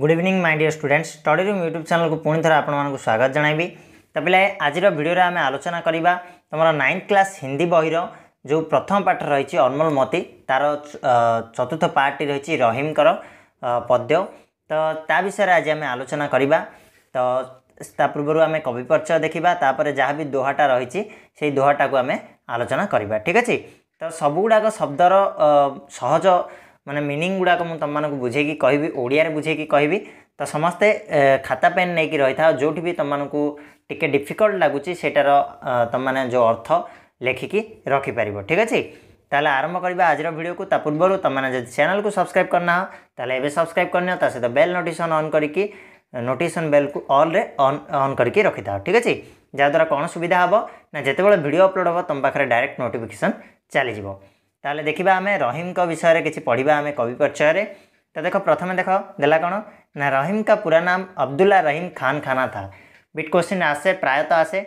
Good evening my dear students study room YouTube channel को पुणी थर आपको स्वागत जनइबी। तो पे आज भिडियो आम आलोचना करवा तुम 9th क्लास हिंदी बहिर जो प्रथम पाठ रही अनमोल मती तार चतुर्थ पार्ट रही रहीम पद्य। तो ता विषय आज आम आलोचना करवा। तो पूर्व आम कवि परिचय देखा तापर जहाँ भी दोहाटा रही से दोहाटा को आम आलोचना करवा। ठीक अच्छे। तो सबुगुड़ाक शब्दर सहज माने मीनिंग गुड़ाक मुझे तुम मानक बुझेकी कहि ओडिया बुझेकी कहि। तो समस्ते खाता पेन नहीं कि रही था जो भी तुमको टिके डिफिकल्ट लगुच सेटार तुम मैंने जो अर्थ लेखिकी रखिपर। ठीक अच्छे। ताले आरंभ करवा आज वीडियो को। ता पूर्व तुमने जब चैनल को सब्सक्राइब करना ताले एबे सब्सक्राइब करना सहित बेल नोटिफिकेशन ऑन करके नोटिफिकेशन बेल को ऑल रे ऑन करके रखी था। ठीक अच्छे। जहाँद्वारा कौन सुविधा हम ना जितेबाला वीडियो अपलोड हम तुम पाखे डायरेक्ट नोटिफिकेशन चलीज। ताले देखा आम रहीम का विषय किसी पढ़ा आम कवि परिचय। तो देख प्रथम देख देला कौन ना रहीम का पूरा नाम अब्दुल्ला रहीम खान खाना था। बिट क्वेश्चन आसे प्रायतः आसे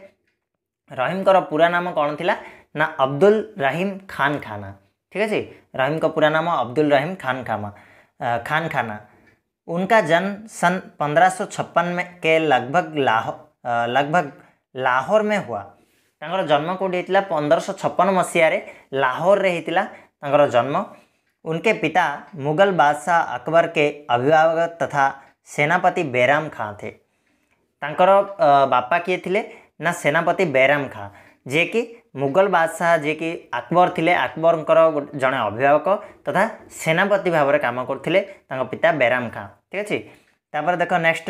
रहीम का पूरा नाम कौन थिला ना अब्दुल रहीम खान खाना। ठीक है। रहीम का पूरा नाम अब्दुल रहीम खान खाना। उनका जन्म सन 1556 में के लगभग लाहौर में हुआ। तांकर जन्म कौटी होता 1556 मसीह लाहौर रे होता तांकर जन्म। उनके पिता मुगल बादशाह अकबर के अभिभावक तथा सेनापति बैराम खां थे। तांकर बापा किए थिले ना सेनापति बैराम खां जे कि मुगल बादशाह जे कि अकबर थिले अकबरंकर जड़े अभिभावक तथा सेनापति भाव में काम करथिले तांकर पिता बैराम खां। ठीक अच्छे। तापर देख नेक्स्ट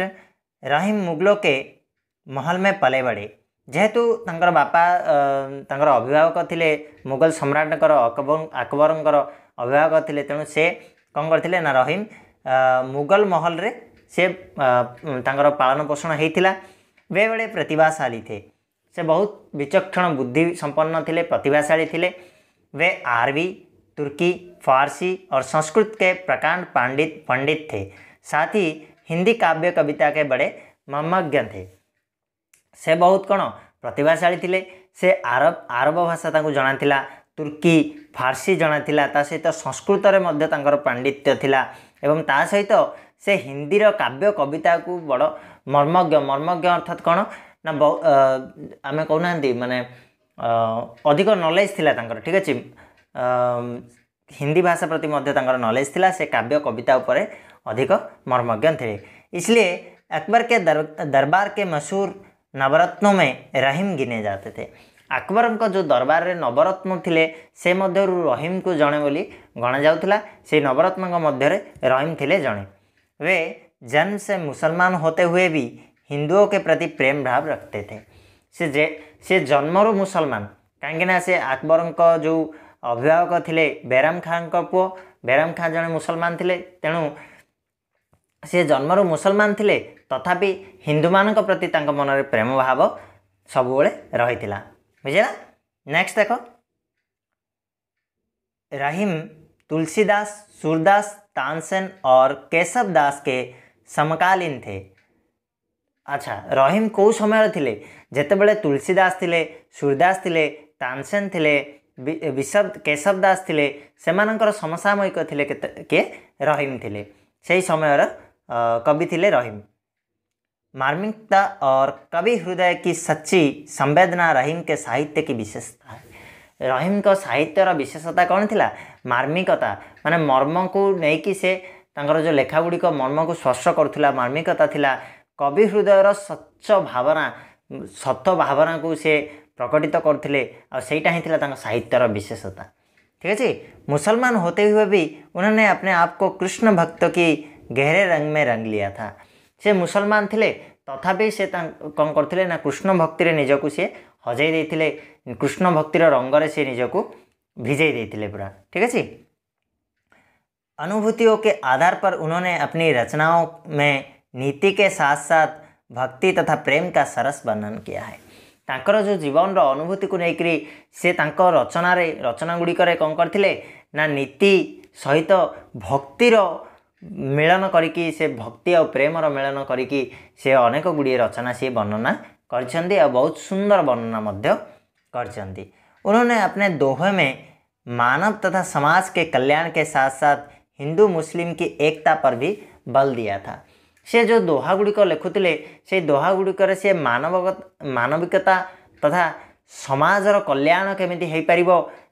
रहीम मुगलों के महल में पले बड़े। जेहेतु तांकर बापा तांकर अभिभावक थिले मुगल सम्राटकर अकबरंकर अभिभावक थिले तेणु से कौन करथिले ना रहीम मुगल महल रे से तांकर पालन पोषण होता। वे बड़े प्रतिभाशाली थे। से बहुत विचक्षण बुद्धि संपन्न थिले प्रतिभाशाली थिले। वे अरबी तुर्की फारसी और संस्कृत के प्रकांड पंडित थे। साथ ही हिंदी काव्य कविता के बड़े मर्मज्ञ थे। से बहुत कौन प्रतिभाशाली थिले। से आरब भाषा तांको जଣା थिला, तुर्की फारसी जଣା थिला, ता सहित संस्कृत रे मध्य तांकर पांडित्य थिला एवं ता सहित से हिंदी रो काव्य कविता को बड़ मर्मज्ञ अर्थात कौन ना आम कहना माने अधिक नॉलेज थिला तांकर। ठीक अच्छे। हिंदी भाषा प्रति मध्य तांकर नॉलेज थिला। से काव्य कविता उपरे अधिक मर्मज्ञ थे। इसलिए अकबर के दरबार के मशहूर नवरत्नों में रहीम गिने जाते थे। अकबर का जो दरबार रे नवरत्न थिले से मध्य रहीम को जड़े बोली गणा जाउथला। से नवरत्न मध्य रहीम थिले जड़े। वे जन्म से मुसलमान होते हुए भी हिंदुओं के प्रति प्रेम भाव रखते थे। से जन्मरू मुसलमान कहीं से अकबर का जो अभिभावक थिले बैराम खां का पुओ बैराम खां जड़े मुसलमान थिले तेणु से जन्मरू मुसलमान थिले तथापि हिंदू मान प्रति मन में प्रेम भाव सबुबले रही बुझेगा। नेक्स्ट देख रहीम तुलसीदास सूरदास तानसेन और केशव दास के समकालीन थे। अच्छा रहीम कौ समय थिले जेतेबेले तुलसीदास थिले सूरदास थिले तानसेन थिले केशव दास थिले सेमानंकर समसामयिक थिले के रहीम थिले। से समय कवि थिले रहीम। मार्मिकता और कवि हृदय की सच्ची संवेदना रहीम के साहित्य की विशेषता है। रहीम का साहित्यर विशेषता कौन थिला मार्मिकता माने मर्म को लेकिन से तांकर जो लेखा गुड़िक मर्म को स्पर्श करुला मार्मिकता थिला। कवि हृदयर सत भावना को से प्रकटित करथिले और सेटा ही थिला तांकर साहित्यर विशेषता। ठीक है। मुसलमान होते हुए भी उन्होंने अपने आप को कृष्ण भक्त की गहरे रंग में रंग लिया था। से मुसलमान थिले तथापि से कौन करथिले ना कृष्ण भक्ति रे निजको से हजई देथिले। कृष्ण भक्तिर रंग रे से निजको भिजई देथिले पूरा। ठीक है। अनुभूतियों के आधार पर उन्होंने अपनी रचनाओं में नीति के साथ साथ भक्ति तथा प्रेम का सरस वर्णन किया है। तांकर जो जीवन रो अनुभूति को लेकर से तांकर रचना गुड़िक कौन करथिले ना नीति सहित भक्तिर मिलन करिकी से भक्ति और प्रेमर मिलन करिकी से अनेक गुड़िए रचना से वर्णना करछंदी और बहुत सुंदर वर्णना मध्य करछंदी। उन्होंने अपने दोहे में मानव तथा समाज के कल्याण के साथ साथ हिंदू मुस्लिम की एकता पर भी बल दिया था। से जो दोहा गुड़िक लिखुले से दोहा गुड़िकर सी मानविकता तथा समाजर कल्याण केमिति हो पार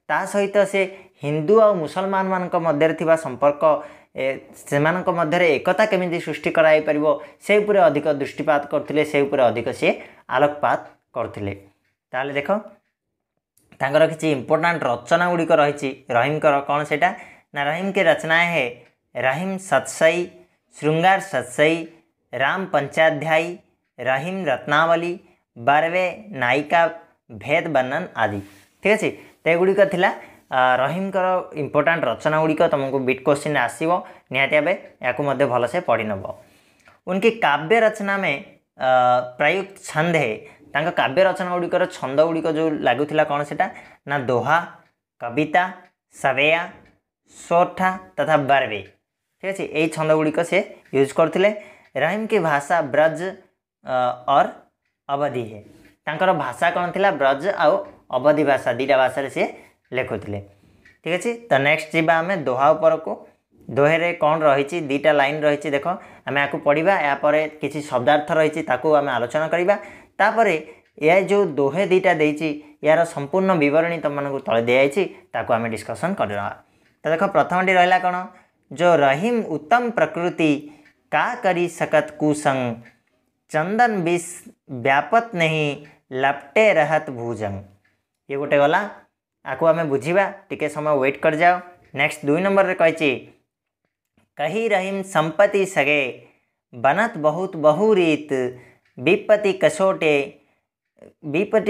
ता सहित से हिंदू और मुसलमान मान मध्य थिबा संपर्क सेमानक मध्य एकता केमिति सृष्टि कराई परिबो से उपरे अधिक दृष्टिपात करथिले से उपरे अधिक से आलोकपात करथिले। ताले देखो तांकर किछि इंपोर्टेंट रचना गुड़िक रही रहीम कौन सेटा ना रहीम की रचना है रहीम सत्सई, श्रृंगार सत्सई, राम पंचाध्यायी, रहीम रत्नावली, 12 नायिका भेद वर्णन आदि। ठीक अच्छे तो गुड़िक थिला रहीम इंपोर्टेंट रचना गुड़िक तुमको बिट क्वेश्चन आसो निहाती भाव या भलसे पढ़ी नब। उनकी काव्य रचना में प्रयुक्त छंद है तांका काव्य रचना गुड़िकर छंद गुड़िक जो लगुला कौन सेटा ना दोहा, कविता, सवेया, सोठा तथा बारवे। ठीक अच्छे यही छंद गुड़िक से यूज करते। रहीम की भाषा ब्रज और अवधि है तांकर भाषा कौन थिला ब्रज और अवधि भाषा दीटा भाषा से लिखुले। ठीक अच्छे तो नेक्स्ट जीवा आम दोहा उपर को दोहे कौन रही दीटा लाइन रही देख आम या पढ़ा यापर किसी शब्दार्थ रही आम आलोचना करवा तापर यह जो दोहे दीटा देती यार संपूर्ण विवरणी तुमको तले दिखाई आम डिस्कसन करवा। तो देख प्रथम टी रहा कौन जो रहीम उत्तम प्रकृति का करी सकत कुसंग चंदन विष व्यापत नहीं लपटे रहत भुजंग। ये गोटे गला आपको आम बुझा टिके समय वेट कर जाओ। नेक्स्ट 2 नंबर रे कही कही रहीम संपत्ति सगे बनत बहुत बहुरीत विपत्ति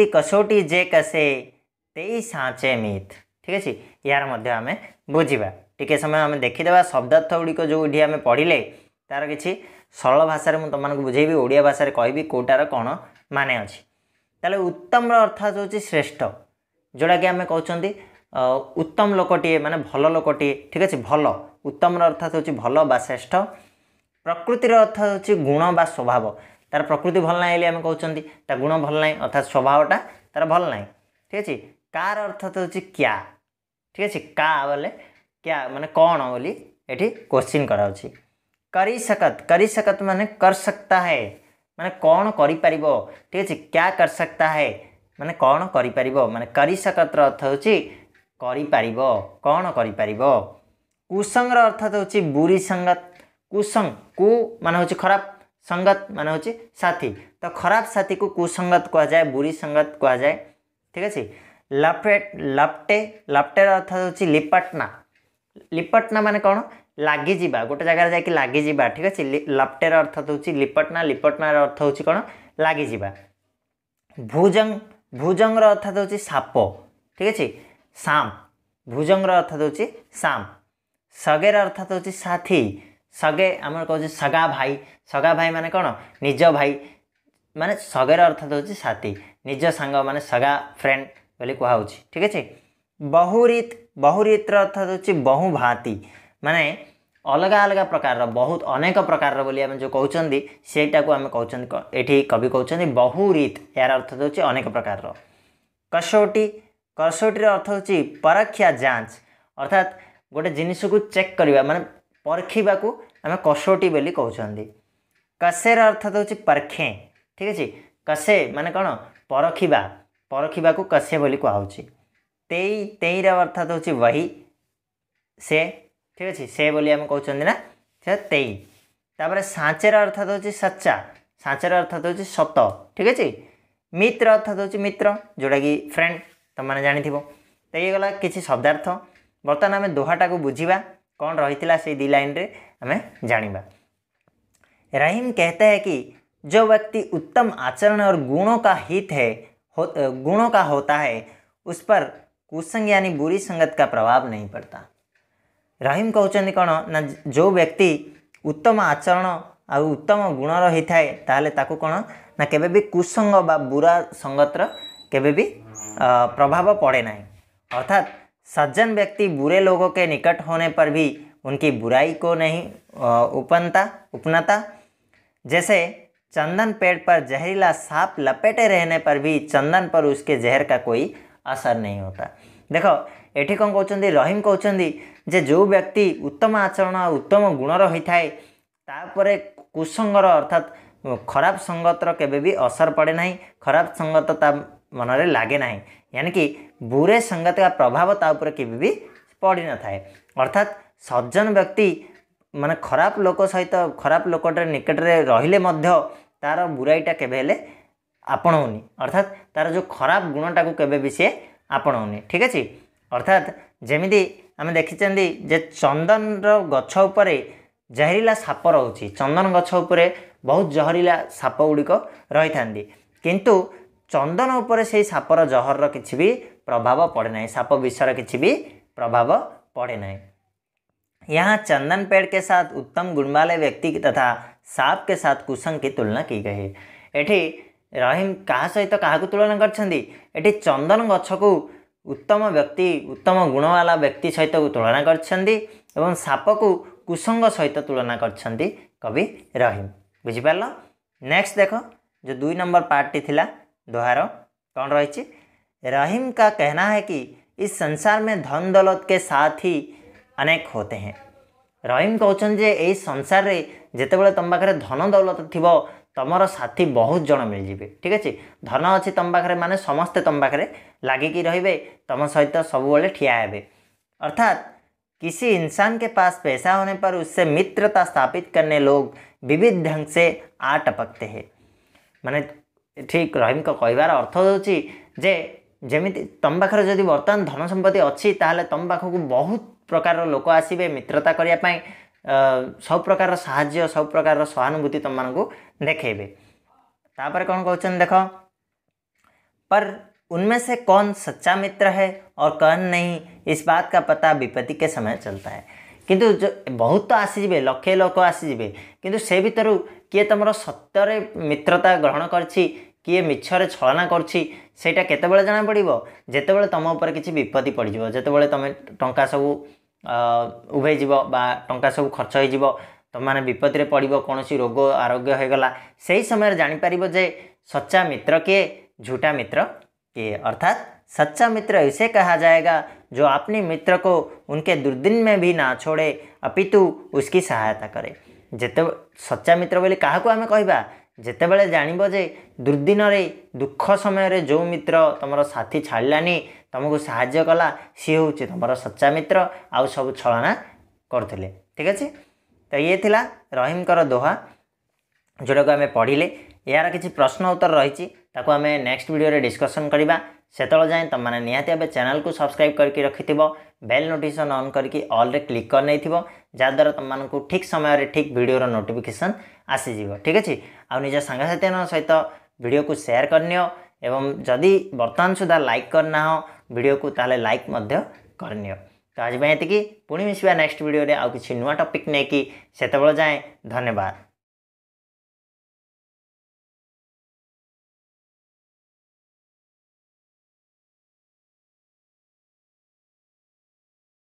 कसोटी जे कसे तेई सांचे मीत। ठीक अच्छे यार मध्य आम बुझा टिके समय आम देखीदे शब्दार्थ गुड़िक जो ये आम पढ़ले तार किसी सरल भाषा में तुमको बुझेबी ओडिया भाषा कहबी कौटार कौन माने अच्छी। ताले उत्तम अर्थात हूँ श्रेष्ठ जोड़ा कि आम कहते उत्तम लोकटे माने भल लोकटे। ठीक अच्छे भल उत्तम अर्थात हूँ भल बा श्रेष्ठ। प्रकृतिर अर्थात हूँ गुण बा स्वभाव तार प्रकृति भल ना आम कहते गुण भल ना अर्थात स्वभावटा तार भल ना। ठीक अच्छे कार अर्थात हूँ क्या। ठीक अच्छे का बोले क्या माने कौन बोली ये क्वेश्चन कराऊँगी। करी सकत माने कर सकता है माने कौन करि परिबो। ठीक अच्छे क्या कर सकता है माने कौन करि परिबो माने करी सकत अर्थ होची करि परिबो कौन करि परिबो। कुसंग अर्थात होची बुरी संगत। कुसंग कु माने होची खराब संगत माने होची साथी तो खराब साथी को कुसंगत कहा जाए बुरी संगत कहा जाए। ठीक अच्छे लपटे अर्थात होची लिपटना माने कौन लगिजा गोटे जगार जाकि लगिजा। ठीक अच्छे लपटेर अर्थात हूँ लिपटना अर्थ हूँ कौन लगिजा। भुजंग अर्थात हूँ साप। ठीक अच्छे साम भुजंग अर्थात हूँ साम। सगेर अर्थात हूँ साथी सगे आम कहे सगा भाई माने कौन निज भाई माने सगेर अर्थात हूँ साथी निज सांग माने सगा फ्रेंड बोली कहुँ। ठीक अच्छे बहुरीत अर्थात हूँ बहु भांति माने अलग अलग प्रकार बहुत अनेक प्रकार बोली आम जो कहते सेटा को आम कहते ये कवि कहते बहुरीत यार अर्थ होची अनेक प्रकार। कसोटी अर्थ होची परखिया जांच अर्थात गोटे जिनिस को चेक करवा माने परखिबा को आम कसोटी बोली कहते। कसेर अर्थात होची परखे। ठीक अच्छे कसे माने कौन परखिबा को कसे बोली कहुँ। तेईर अर्थात होची वही से। ठीक अच्छे से बोली आम कहते ना तेई। तापर सांचेर अर्थात हूँ सच्चा सांचेर अर्थात हूँ सत। ठीक अच्छे मित्र अर्थात हूँ मित्र जोटा कि फ्रेंड तुम मैंने जानी तो ये गला किसी शब्दार्थ। बर्तमान आम दोहाटा को बुझा कौन रही से 2 लाइन रे आम जाना। रहीम कहता है कि जो व्यक्ति उत्तम आचरण और गुणों का होता है उस पर कुसंग यानी बुरी संगत का प्रभाव नहीं पड़ता। रहीम कहते कौन ना जो व्यक्ति उत्तम आचरण आ उत्तम गुण रही थाए ताहले ताकू कौन ना केबे भी कुसंग बा बुरा संगतर केबे भी प्रभाव पड़े ना। अर्थात सज्जन व्यक्ति बुरे लोगों के निकट होने पर भी उनकी बुराई को नहीं उपनाता। जैसे चंदन पेड़ पर जहरीला सांप लपेटे रहने पर भी चंदन पर उसके जहर का कोई असर नहीं होता। देखो एठी कौन कहते रहीम कहते जे जो व्यक्ति उत्तम आचरण उत्तम गुण रही थाए तापरे कुसंगर अर्थात खराब संगतर केबे भी असर पड़े ना, खराब संगत ता मनरे लगे ना, यानी कि बुरे संगत का प्रभाव ता ऊपर केबे भी पड़ी न थाए। अर्थात सज्जन व्यक्ति माने खराब लोक सहित खराब लोकटे निकटरे रहिले मध्य तार बुराईटा केबे हेले आपणौनी, अर्थात तार जो खराब गुणटा को केबे भी से आपणौनी। ठीक अच्छे। अर्थात जमीती आम देखी जे चंदन गछ उपरे जहरीला साप रोचे, चंदन गछ उपरे बहुत जहरीला साप गुड़िक रही था, किंतु चंदन उपरे से सापर जहर किसी भी प्रभाव पड़े ना, साप विषर किसी भी प्रभाव पड़े ना। यहाँ चंदन पेड़ के साथ उत्तम गुण वाले व्यक्ति तथा सांप के साथ कुसंग की तुलना की गई है। एठी रहीम क्या सहित क्या तुलना कर चंदन गछ को उत्तम व्यक्ति उत्तम गुण वाला व्यक्ति सहित तुलना कर साप को कुसंग सहित तुलना कर कवि रहीम। बुझिपार। नेक्स्ट देख जो 2 नंबर पार्ट टी थिला दोहार कौन रही। रहीम का कहना है कि इस संसार में धन दौलत के साथ ही अनेक होते हैं। रहीम कहते जे यही संसार रे जितेबाला तुम पाखे धन दौलत थी तुमर साथी बहुत जन मिलजिबे। ठीक अच्छे। धन अच्छी तुम पाखे माने समस्ते तुम पाखे लागिकी रे तुम सहित सब ठिया हेबे। अर्थात किसी इंसान के पास पैसा होने पर उससे मित्रता स्थापित करने लोग विविध ढंग से आ टपकते हैं। माने ठीक रहीम को कहबार अर्थ होची जे जमिति तुम पाखे जदि बर्तमान धन संपत्ति अच्छी ताहले तुम पाखक बहुत प्रकार लोक आसबे मित्रता करने, सब प्रकार साहाय्य सब प्रकार सहानुभूति तुम मानक देखेबे। तापर कौन कहते देख, पर उनमें से कौन सच्चा मित्र है और कौन नहीं, इस बात का पता विपत्ति के समय चलता है। किंतु जो बहुत तो आसीजे लक्षे लोक आसीजे, किंतु से भीतर किए तुम सत्य मित्रता ग्रहण करछि किए मिछरे छलना करछि सेटा केतेबेले जाना पड़िबो जेतेबेले तुम ऊपर किछि विपत्ति पड़िजिवो, जेतेबेले तुम टंका सब उभे जीवो बा टंका सब खर्च हो जीवो, तुम माने विपत्ति रे पड़िबो, कोनोसी रोग आरोग्य हो गला, सेही समय जानि पारिबो जे सच्चा मित्र किए झूठा मित्र किए। अर्थात सच्चा मित्र ऐसे कहा जाएगा जो अपने मित्र को उनके दुर्दिन में भी ना छोड़े अपितु उसकी सहायता करे। जेते सच्चा मित्र बोली क्या आम कहवा जितेबाला जानव जे दुर्दिन रे दुख समय रे जो मित्र तुम साथी छाड़लानी तुमको साहाय्य कला सी हूँ तुम सच्चा मित्र आउ सब छलना करते। ठीक अच्छे। तो ये थिला रहीम कर दोहा जोटा को आम पढ़िले। यार किसी प्रश्न उत्तर रही आम नेक्स्ट वीडियो रे डिस्कसन करवा। सेतल जाए तुम मैंने निहाती भाव चैनल को सब्सक्राइब करके रखि बेल नोटिफिकेशन ऑन करके ऑल रे क्लिक कर नहीं जहाँद्वारा तुम मानक ठीक समय ठीक वीडियो नोटिफिकेशन आसीज। ठीक अच्छे। आ निज सांगसाथी सहित वीडियो को शेयर करनियो एवं जदि वर्तमान सुधा लाइक करना हो वीडियो को ताले लाइक करनियो। तो आज ये पुणी मिसवा नेक्स्ट वीडियो रे आउ किछि नुआ टॉपिक नहीं कि सेतबेले जाए धन्यवाद।